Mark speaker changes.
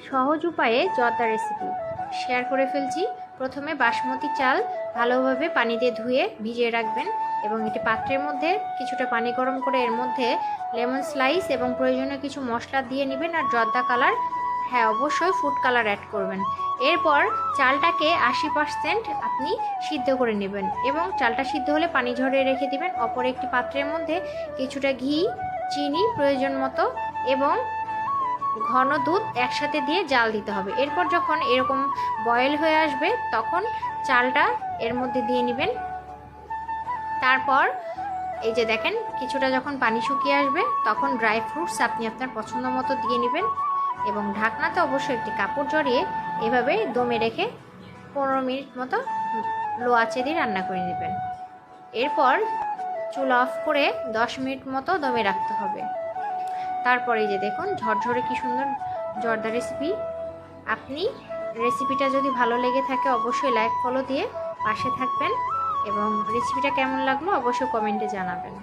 Speaker 1: সহজ উপায়ে জর্দা রেসিপি শেয়ার করে ফেলছি। প্রথমে বাসমতি চাল ভালোভাবে পানি দিয়ে ধুয়ে ভিজিয়ে রাখবেন এবং এটি পাত্রের মধ্যে কিছুটা পানি গরম করে এর মধ্যে লেমন স্লাইস এবং প্রয়োজনীয় কিছু মশলা দিয়ে নেবেন আর জর্দা কালার, হ্যাঁ অবশ্যই ফুড কালার অ্যাড করবেন। এরপর চালটাকে 80% আপনি সিদ্ধ করে নেবেন এবং চালটা সিদ্ধ হলে পানি ঝরিয়ে রেখে দিবেন। অপর একটি পাত্রের মধ্যে কিছুটা ঘি, চিনি প্রয়োজন মতো এবং ঘন দুধ একসাথে দিয়ে জাল দিতে হবে। এরপর যখন এরকম বয়েল হয়ে আসবে তখন চালটা এর মধ্যে দিয়ে নেবেন। তারপর এই যে দেখেন কিছুটা যখন পানি শুকিয়ে আসবে তখন ড্রাই ফ্রুটস আপনি আপনার পছন্দ মতো দিয়ে নেবেন এবং ঢাকনাতে অবশ্যই একটি কাপড় জড়িয়ে এভাবে দমে রেখে 15 মিনিট মতো লো আঁচে দিয়ে রান্না করে নেবেন। এরপর চুলা অফ করে 10 মিনিট মতো দমে রাখতে হবে। তারপরে এই যে দেখুন ঝরঝরে কি সুন্দর জর্দা রেসিপি। আপনি রেসিপিটা যদি ভালো লেগে থাকে অবশ্যই লাইক ফলো দিয়ে পাশে থাকবেন এবং রেসিপিটা কেমন লাগলো অবশ্যই কমেন্টে জানাবেন।